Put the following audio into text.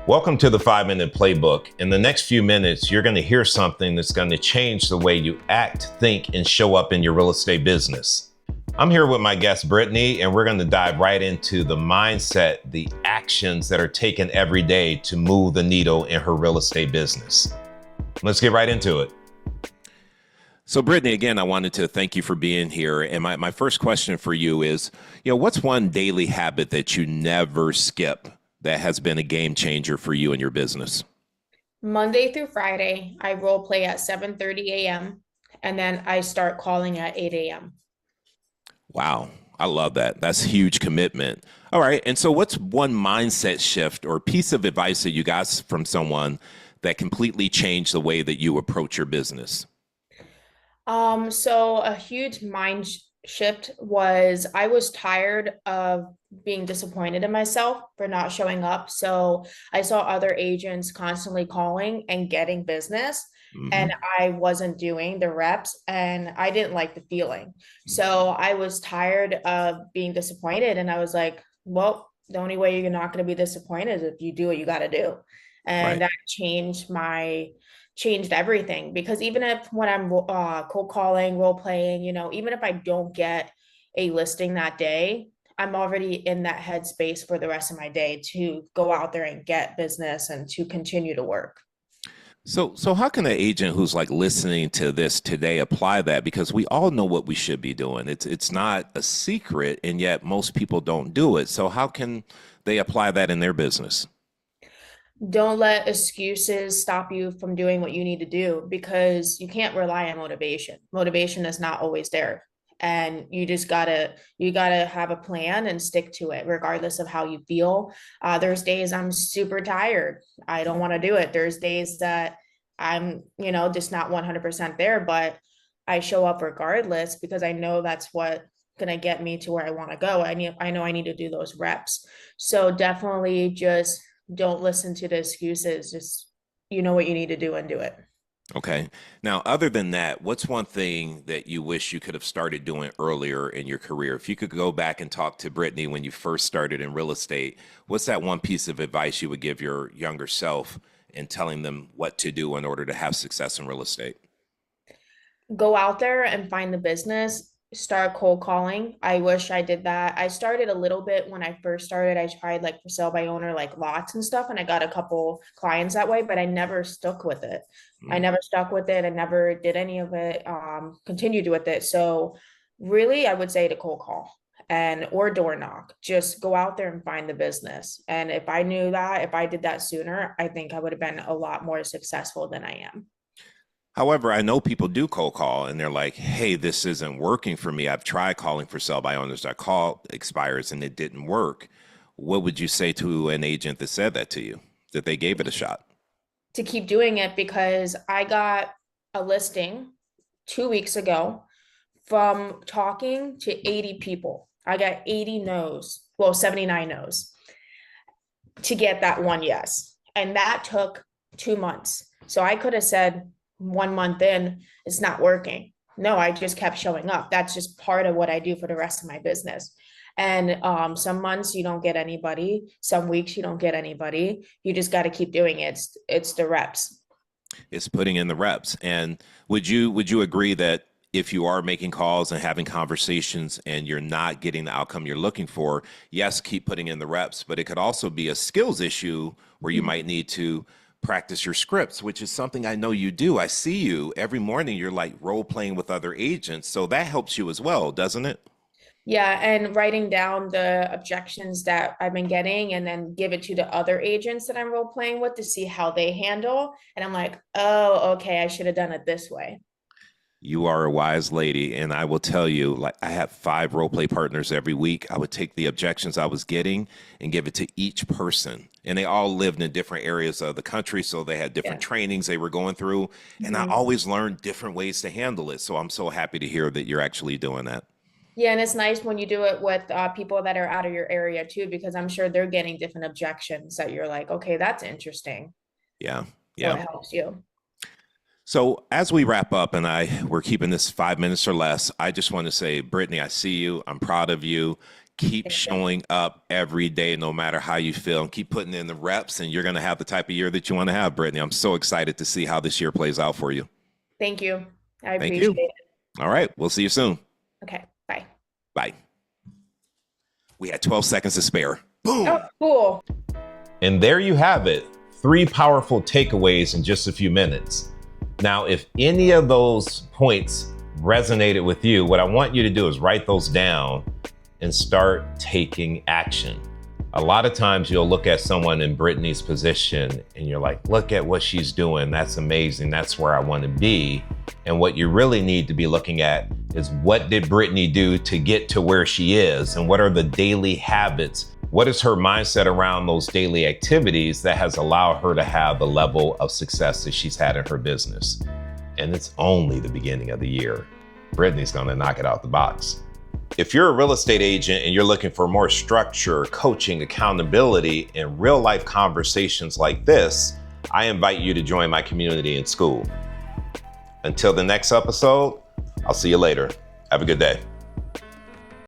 Welcome to the 5-Minute Playbook. In the next few minutes, you're going to hear something that's going to change the way you act, think, and show up in your real estate business. I'm here with my guest, Brittany, and we're going to dive right into the mindset, the actions that are taken every day to move the needle in her real estate business. Let's get right into it. So Brittany, again, I wanted to thank you for being here. And my first question for you is, what's one daily habit that you never skip that has been a game changer for you and your business? Monday through Friday, I role play at 7:30 a.m. and then I start calling at 8 a.m. Wow. I love that. That's a huge commitment. All right. And so what's one mindset shift or piece of advice that you got from someone that completely changed the way that you approach your business? So a huge shift was I was tired of being disappointed in myself for not showing up. So I saw other agents constantly calling and getting business, and I wasn't doing the reps, and I didn't like the feeling. So I was tired of being disappointed, and I was like, well, the only way you're not going to be disappointed is if you do what you got to do. And Right. that changed everything, because even if when I'm cold calling, role playing, even if I don't get a listing that day, I'm already in that headspace for the rest of my day to go out there and get business and to continue to work. So how can an agent who's like listening to this today apply that? Because we all know what we should be doing. It's not a secret, and yet most people don't do it. So how can they apply that in their business? Don't let excuses stop you from doing what you need to do, because you can't rely on motivation. Motivation is not always there. And you gotta have a plan and stick to it, regardless of how you feel. There's days I'm super tired. I don't want to do it. There's days that I'm, just not 100% there, but I show up regardless, because I know that's what gonna get me to where I want to go. I know I need to do those reps. So definitely just don't listen to the excuses. Just, you know what you need to do and do it. Okay. Now, other than that, what's one thing that you wish you could have started doing earlier in your career? If you could go back and talk to Brittany when you first started in real estate, what's that one piece of advice you would give your younger self in telling them what to do in order to have success in real estate? Go out there and find the business. Start cold calling. I wish I did that. I started a little bit when I first started. I tried like for sale by owner, like lots and stuff, and I got a couple clients that way, but I never stuck with it. I Mm. never stuck with it. I never did any of it, continued with it. So really, I would say to cold call and or door knock. Just go out there and find the business. And if I knew that, if I did that sooner, I think I would have been a lot more successful than I am. However, I know people do cold call and they're like, hey, this isn't working for me. I've tried calling for sell by owners. I call expires and it didn't work. What would you say to an agent that said that to you, that they gave it a shot? To keep doing it, because I got a listing 2 weeks ago from talking to 80 people. I got 80 no's, well, 79 no's to get that one yes. And that took 2 months. So I could have said 1 month in, it's not working. No, I just kept showing up. That's just part of what I do for the rest of my business. And some months you don't get anybody, some weeks you don't get anybody. You just got to keep doing it. It's the reps. It's putting in the reps. And would you agree that if you are making calls and having conversations and you're not getting the outcome you're looking for, yes, keep putting in the reps, but it could also be a skills issue where you might need to practice your scripts, which is something I know you do. I see you every morning. You're like role playing with other agents. So that helps you as well, doesn't it? Yeah, and writing down the objections that I've been getting and then give it to the other agents that I'm role playing with to see how they handle. And I'm like, oh, okay, I should have done it this way. You are a wise lady, and I will tell you, like I have 5 role play partners every week. I would take the objections I was getting and give it to each person. And they all lived in different areas of the country, so they had different Yeah. trainings they were going through. And I Mhm. always learned different ways to handle it. So I'm so happy to hear that you're actually doing that. Yeah, and it's nice when you do it with people that are out of your area too, because I'm sure they're getting different objections that you're like, okay, that's interesting. Yeah. So Yeah. it helps you. So as we wrap up, and we're keeping this 5 minutes or less, I just want to say, Brittany, I see you. I'm proud of you. Keep showing up every day, no matter how you feel, and keep putting in the reps, and you're going to have the type of year that you want to have, Brittany. I'm so excited to see how this year plays out for you. Thank you. I Thank appreciate you. it. All right. We'll see you soon. Okay. Bye. Bye. We had 12 seconds to spare. Boom. Oh, cool. And there you have it. 3 powerful takeaways in just a few minutes. Now, if any of those points resonated with you, what I want you to do is write those down and start taking action. A lot of times you'll look at someone in Brittany's position and you're like, look at what she's doing. That's amazing. That's where I want to be. And what you really need to be looking at is, what did Brittany do to get to where she is? And what are the daily habits? What is her mindset around those daily activities that has allowed her to have the level of success that she's had in her business? And it's only the beginning of the year. Brittany's going to knock it out the box. If you're a real estate agent and you're looking for more structure, coaching, accountability, and real life conversations like this, I invite you to join my community in school. Until the next episode, I'll see you later. Have a good day.